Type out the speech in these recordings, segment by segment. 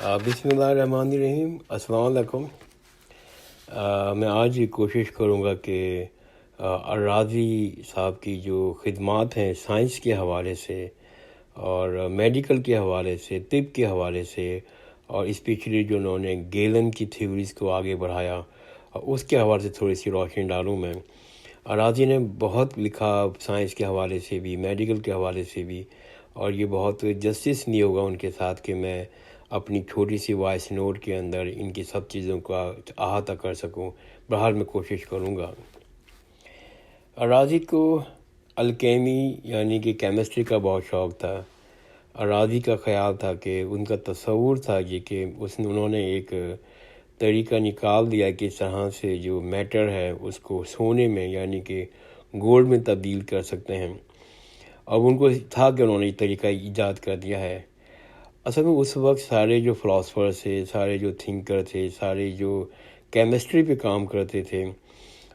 بسم اللہ الرحمن الرحیم، السلام علیکم۔ میں آج کوشش کروں گا کہ الراضی صاحب کی جو خدمات ہیں سائنس کے حوالے سے اور میڈیکل کے حوالے سے، طب کے حوالے سے، اور اسپیشلی جو انہوں نے گیلن کی تھیوریز کو آگے بڑھایا، اس کے حوالے سے تھوڑی سی روشنی ڈالوں میں۔ الراضی نے بہت لکھا سائنس کے حوالے سے بھی، میڈیکل کے حوالے سے بھی، اور یہ بہت جسٹس نہیں ہوگا ان کے ساتھ کہ میں اپنی چھوٹی سی وائس نوٹ کے اندر ان کی سب چیزوں کا احاطہ کر سکوں۔ بہرحال میں کوشش کروں گا۔ الراضی کو الکیمی یعنی کہ کیمسٹری کا بہت شوق تھا۔ الراضی کا خیال تھا کہ ان کا تصور تھا یہ کہ انہوں نے ایک طریقہ نکال دیا کہ اس طرح سے جو میٹر ہے اس کو سونے میں یعنی کہ گولڈ میں تبدیل کر سکتے ہیں، اور ان کو تھا کہ انہوں نے یہ طریقہ ایجاد کر دیا ہے۔ اصل میں اس وقت سارے جو فلاسفرز تھے، سارے جو تھنکر تھے، سارے جو کیمسٹری پہ کام کرتے تھے،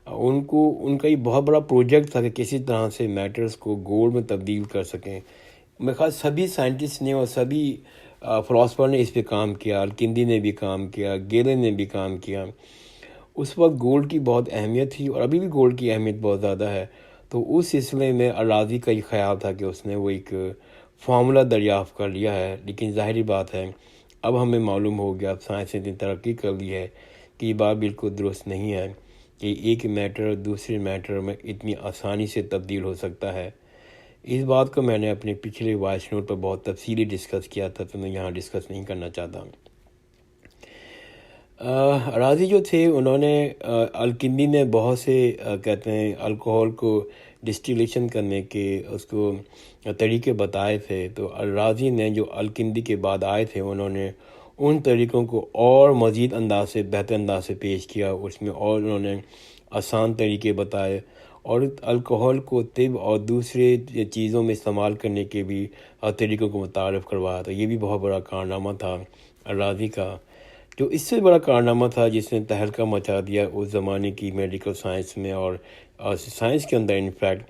ان کا یہ بہت بڑا پروجیکٹ تھا کہ کسی طرح سے میٹرز کو گولڈ میں تبدیل کر سکیں۔ میرے خیال سبھی سائنٹسٹ نے اور سبھی فلاسفر نے اس پہ کام کیا، الکندی نے بھی کام کیا، گیلن نے بھی کام کیا۔ اس وقت گولڈ کی بہت اہمیت تھی اور ابھی بھی گولڈ کی اہمیت بہت زیادہ ہے، تو اس سلسلے میں الراضی کا یہ خیال تھا کہ اس نے وہ ایک فارمولہ دریافت کر لیا ہے۔ لیکن ظاہری بات ہے اب ہمیں معلوم ہو گیا، اب سائنس نے اتنی ترقی کر لی ہے کہ یہ بات بالکل درست نہیں ہے کہ ایک میٹر دوسرے میٹر میں اتنی آسانی سے تبدیل ہو سکتا ہے۔ اس بات کو میں نے اپنے پچھلے وائس نوٹ پر بہت تفصیلی ڈسکس کیا تھا، تو میں یہاں ڈسکس نہیں کرنا چاہتا۔ الراضی جو تھے انہوں نے الکندی نے بہت سے کہتے ہیں الکوہول کو ڈسٹیلیشن کرنے کے اس کو طریقے بتائے تھے، تو الراضی نے جو الکندی کے بعد آئے تھے انہوں نے ان طریقوں کو اور مزید انداز سے بہتر انداز سے پیش کیا، اس میں اور انہوں نے آسان طریقے بتائے اور الکوہول کو طب اور دوسرے چیزوں میں استعمال کرنے کے بھی طریقوں کو متعارف کروایا تھا۔ یہ بھی بہت بڑا کارنامہ تھا الراضی کا۔ جو اس سے بڑا کارنامہ تھا جس نے تہلکہ مچا دیا اس زمانے کی میڈیکل سائنس میں اور سائنس کے اندر انفیکٹ،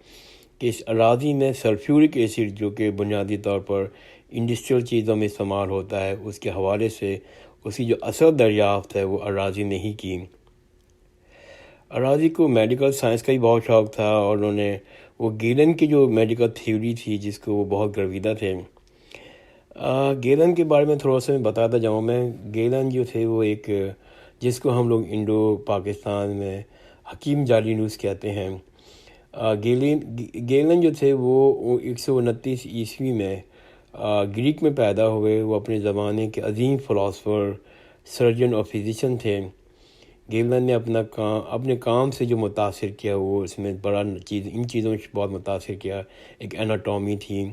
کہ اس الراضی نے سلفیورک ایسڈ جو کہ بنیادی طور پر انڈسٹریل چیزوں میں استعمال ہوتا ہے، اس کے حوالے سے اس کی جو اصل دریافت ہے وہ الراضی نے ہی کی۔ الراضی کو میڈیکل سائنس کا ہی بہت شوق تھا اور انہوں نے وہ گیلن کی جو میڈیکل تھیوری تھی جس کو وہ بہت گرویدہ تھے۔ گیلن کے بارے میں تھوڑا سا میں بتاتا جاؤں۔ میں گیلن جو تھے وہ ایک جس کو ہم لوگ انڈو پاکستان میں حکیم جالینوس کہتے ہیں۔ گیلن جو تھے وہ 129 عیسوی میں گریک میں پیدا ہوئے۔ وہ اپنے زمانے کے عظیم فلاسفر، سرجن اور فزیشین تھے۔ گیلن نے اپنے کام سے جو متاثر کیا وہ اس میں ان چیزوں میں بہت متاثر کیا۔ ایک اناٹومی تھی،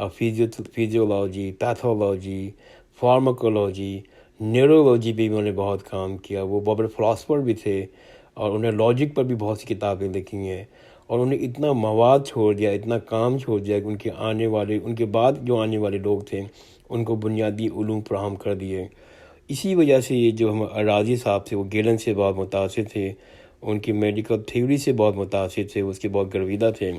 فیزیولوجی، پیتھولوجی، فارماکولوجی، نیورولوجی پہ بھی انہوں نے بہت کام کیا۔ وہ بہت بڑے فلاسفر بھی تھے اور انہوں نے لاجک پر بھی بہت سی کتابیں لکھی ہیں، اور انہوں نے اتنا مواد چھوڑ دیا، اتنا کام چھوڑ دیا کہ ان کے بعد جو آنے والے لوگ تھے ان کو بنیادی علوم فراہم کر دیے۔ اسی وجہ سے یہ جو ہم الراضی صاحب تھے وہ گیلن سے بہت متاثر تھے، ان کی میڈیکل تھیوری سے بہت متاثر تھے، اس کے بہت گرویدہ تھے۔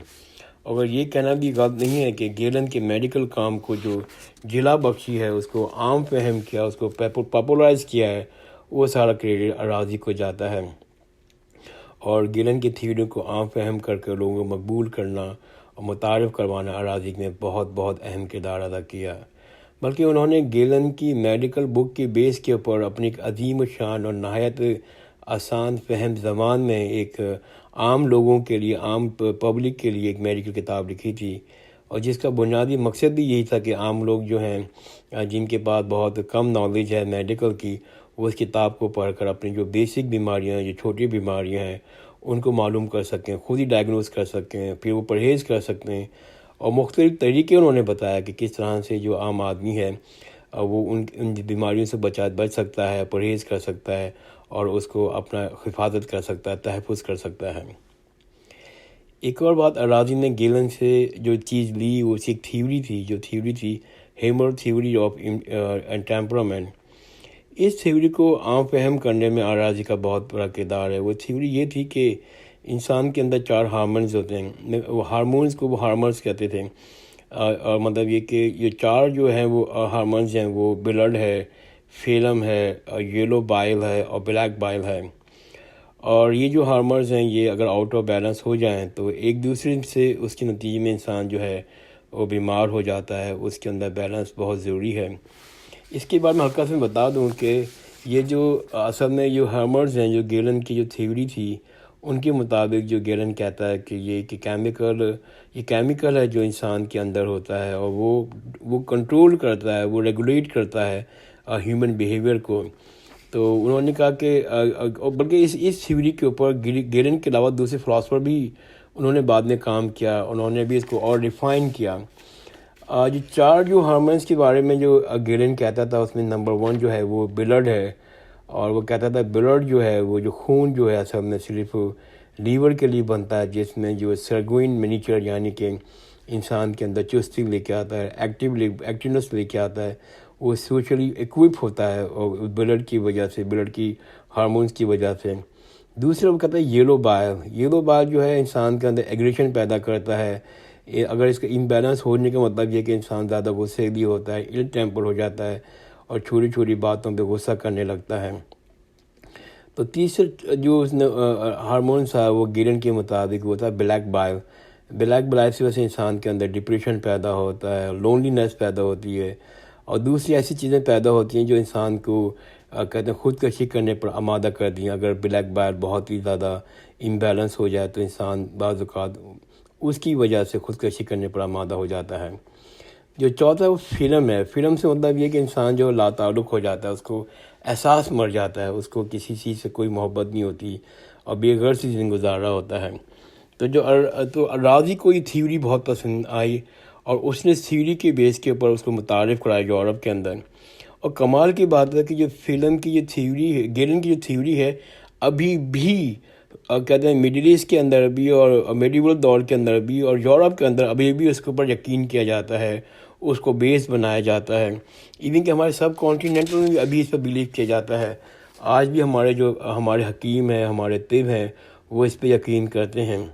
اور یہ کہنا بھی غلط نہیں ہے کہ گیلن کے میڈیکل کام کو جو جلا بخشی ہے، اس کو عام فہم کیا، اس کو پاپولرائز کیا ہے، وہ سارا کریڈٹ الراضی کو جاتا ہے۔ اور گیلن کی تھیوری کو عام فہم کر کے لوگوں کو مقبول کرنا اور متعارف کروانا الراضی نے بہت بہت اہم کردار ادا کیا۔ بلکہ انہوں نے گیلن کی میڈیکل بک کے بیس کے اوپر اپنی ایک عظیم شان اور نہایت آسان فہم زبان میں ایک عام لوگوں کے لیے، عام پبلک کے لیے ایک میڈیکل کتاب لکھی تھی، اور جس کا بنیادی مقصد بھی یہی تھا کہ عام لوگ جو ہیں جن کے پاس بہت کم نالج ہے میڈیکل کی، وہ اس کتاب کو پڑھ کر اپنی جو بیسک بیماریاں ہیں، جو چھوٹی بیماریاں ہیں، ان کو معلوم کر سکیں، خود ہی ڈائگنوز کر سکیں، پھر وہ پرہیز کر سکتے ہیں۔ اور مختلف طریقے انہوں نے بتایا کہ کس طرح سے جو عام آدمی ہے وہ ان بیماریوں سے بچ سکتا ہے، پرہیز کر سکتا ہے، اور اس کو اپنا حفاظت کر سکتا ہے، تحفظ کر سکتا ہے۔ ایک اور بات الراضی نے گیلن سے جو چیز لی وہ ایک تھیوری تھی ہیمر تھیوری آف ٹیمپرامنٹ۔ اس تھیوری کو عام فہم کرنے میں الراضی کا بہت بڑا کردار ہے۔ وہ تھیوری یہ تھی کہ انسان کے اندر 4 ہارمونز ہوتے ہیں، وہ ہارمونز کو وہ ہارمونز کہتے تھے، اور مطلب یہ کہ یہ 4 جو ہیں وہ ہارمونز ہیں، وہ بلڈ ہے، فیلم ہے، یلو بائل ہے اور بلیک بائل ہے، اور یہ جو ہارمونز ہیں یہ اگر آؤٹ آف بیلنس ہو جائیں تو ایک دوسرے سے اس کے نتیجے میں انسان جو ہے وہ بیمار ہو جاتا ہے۔ اس کے اندر بیلنس بہت ضروری ہے۔ اس کے بعد میں ہلکا سے بتا دوں کہ یہ جو اصل میں جو ہارمونز ہیں، جو گیلن کی جو تھیوری تھی ان کے مطابق، جو گیلن کہتا ہے کہ یہ کیمیکل ہے جو انسان کے اندر ہوتا ہے، اور وہ کنٹرول کرتا ہے، وہ ریگولیٹ کرتا ہے ہیومن بیہیویئر کو۔ تو انہوں نے کہا کہ بلکہ اس تھیوری کے اوپر گیلن کے علاوہ دوسرے فلاسفر بھی انہوں نے بعد میں کام کیا، انہوں نے بھی اس کو اور ریفائن کیا۔ جو چار جو ہارمونس کے بارے میں جو گیلن کہتا تھا، اس میں نمبر 1 جو ہے وہ بلڈ ہے، اور وہ کہتا تھا بلڈ جو ہے وہ جو خون جو ہے اصل میں صرف لیور کے لیے بنتا ہے، جس میں جو سرگوئن منیچر یعنی کہ انسان کے اندر چستی لے کے آتا ہے، ایکٹیونس لے کے آتا ہے، وہ سوشلی ایکوپ ہوتا ہے اور بلڈ کی وجہ سے، بلڈ کی ہارمونس کی وجہ سے۔ دوسرا وہ کہتا ہے یلو بائل جو ہے انسان کے اندر ایگریشن پیدا کرتا ہے۔ اگر اس کا امبیلنس ہونے کا مطلب یہ کہ انسان زیادہ غصے بھی ہوتا ہے، ایل ٹیمپر ہو جاتا ہے اور چھوٹی چھوٹی باتوں پہ غصہ کرنے لگتا ہے۔ تو تیسرا جو اس نے ہارمونس ہے وہ گیلن کے مطابق وہ تھا بلیک بائل سے ویسے انسان کے اندر ڈپریشن پیدا ہوتا ہے، لونلینس پیدا ہوتی ہے، اور دوسری ایسی چیزیں پیدا ہوتی ہیں جو انسان کو کہتے ہیں خودکشی کرنے پر آمادہ کر دیں۔ اگر بلیک بائل بہت ہی زیادہ امبیلنس ہو جائے تو انسان بعض اوقات اس کی وجہ سے خودکشی کرنے پر آمادہ ہو جاتا ہے۔ جو چوتھا وہ فلم سے مطلب یہ کہ انسان جو لا تعلق ہو جاتا ہے، اس کو احساس مر جاتا ہے، اس کو کسی چیز سے کوئی محبت نہیں ہوتی اور بے غرض سی زندگی گزار رہا ہوتا ہے۔ تو راضی کو یہ تھیوری بہت پسند آئی، اور اس نے اس تھیوری کے بیس کے اوپر اس کو متعارف کرایا یورپ کے اندر۔ اور کمال کی بات ہے کہ جو فلم کی یہ تھیوری ہے، گیلن کی جو تھیوری ہے، ابھی بھی کہتے ہیں مڈل ایسٹ کے اندر بھی اور میڈیول دور کے اندر بھی اور یورپ کے اندر ابھی بھی اس کے اوپر یقین کیا جاتا ہے، اس کو بیس بنایا جاتا ہے۔ ایون کہ ہمارے سب کانٹیننٹل میں بھی ابھی اس پہ بلیو کیا جاتا ہے۔ آج بھی ہمارے حکیم ہیں، ہمارے طب ہیں، وہ اس پہ یقین کرتے ہیں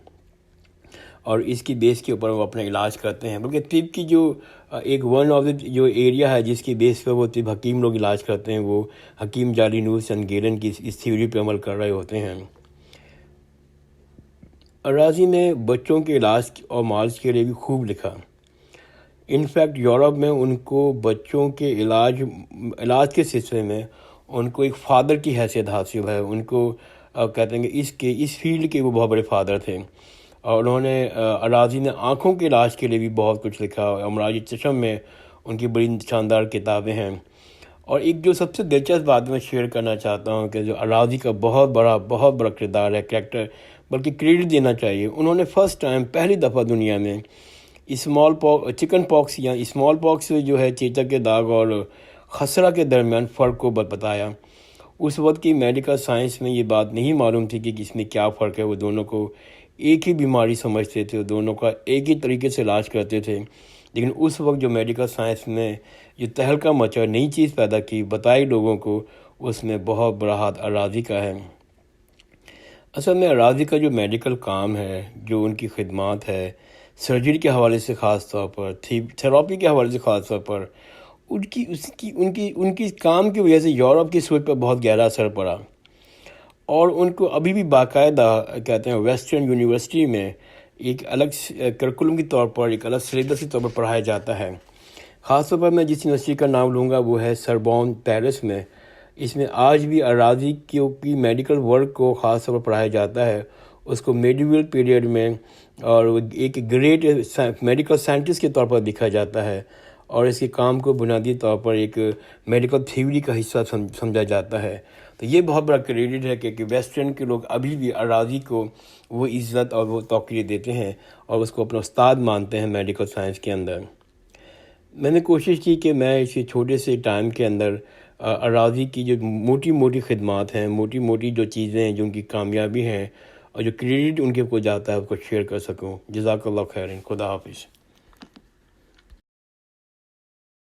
اور اس کی بیس کے اوپر وہ اپنا علاج کرتے ہیں۔ بلکہ طب کی جو ایک ون آف جو ایریا ہے جس کی بیس پہ وہ طب حکیم لوگ علاج کرتے ہیں، وہ حکیم جالینوس اینڈ گیلن کی اس تھیوری پہ عمل کر رہے ہوتے ہیں۔ الرازی نے بچوں کے علاج اور معالج کے لیے بھی خوب لکھا۔ انفیکٹ یورپ میں ان کو بچوں کے علاج کے سلسلے میں ان کو ایک فادر کی حیثیت حاصل ہے۔ ان کو کہتے ہیں کہ اس فیلڈ کے وہ بہت بڑے فادر تھے، اور انہوں نے الرازی نے آنکھوں کے علاج کے لیے بھی بہت کچھ لکھا۔ امراض چشم میں ان کی بڑی شاندار کتابیں ہیں۔ اور ایک جو سب سے دلچسپ بات میں شیئر کرنا چاہتا ہوں کہ جو الرازی کا بہت بڑا کردار ہے، کریکٹر، بلکہ کریڈٹ دینا چاہیے۔ انہوں نے فرسٹ ٹائم پہلی دفعہ دنیا میں چکن پاکس یا اسمال پاکس جو ہے چیچک کے داغ اور خسرہ کے درمیان فرق کو بتایا۔ اس وقت کی میڈیکل سائنس میں یہ بات نہیں معلوم تھی کہ اس میں کیا فرق ہے۔ وہ دونوں کو ایک ہی بیماری سمجھتے تھے، وہ دونوں کا ایک ہی طریقے سے علاج کرتے تھے، لیکن اس وقت جو میڈیکل سائنس میں جو تہلکہ مچا، نئی چیز پیدا کی، بتائی لوگوں کو، اس میں بہت بڑا ہاتھ الرازی کا ہے۔ اصل میں الرازی کا جو میڈیکل کام ہے، جو ان کی خدمات ہے، سرجری کے حوالے سے خاص طور پر، تھراپی کے حوالے سے خاص طور پر، ان کی کام کی وجہ سے یورپ کی سوچ پر بہت گہرا اثر پڑا، اور ان کو ابھی بھی باقاعدہ کہتے ہیں ویسٹرن یونیورسٹی میں ایک الگ کرکولم کے طور پر، ایک الگ سلیبس کے طور پر پڑھایا جاتا ہے۔ خاص طور پر میں جس یونیورسٹی کا نام لوں گا وہ ہے سربون پیرس میں۔ اس میں آج بھی الرازی کی میڈیکل ورک کو خاص طور پر پڑھایا جاتا ہے، اس کو میڈیول پیریڈ میں، اور ایک گریٹ میڈیکل سائنٹسٹ کے طور پر دیکھا جاتا ہے، اور اس کے کام کو بنیادی طور پر ایک میڈیکل تھیوری کا حصہ سمجھا جاتا ہے۔ تو یہ بہت بڑا کریڈٹ ہے کہ ویسٹرن کے لوگ ابھی بھی الرازی کو وہ عزت اور وہ توقیر دیتے ہیں اور اس کو اپنا استاد مانتے ہیں میڈیکل سائنس کے اندر۔ میں نے کوشش کی کہ میں اس چھوٹے سے ٹائم کے اندر الرازی کی جو موٹی خدمات ہیں، موٹی جو چیزیں ہیں، جو ان کی کامیابی ہیں اور جو کریڈٹ ان کے کو جاتا ہے، اس کو شیئر کر سکوں۔ جزاک اللہ خیر، خدا حافظ۔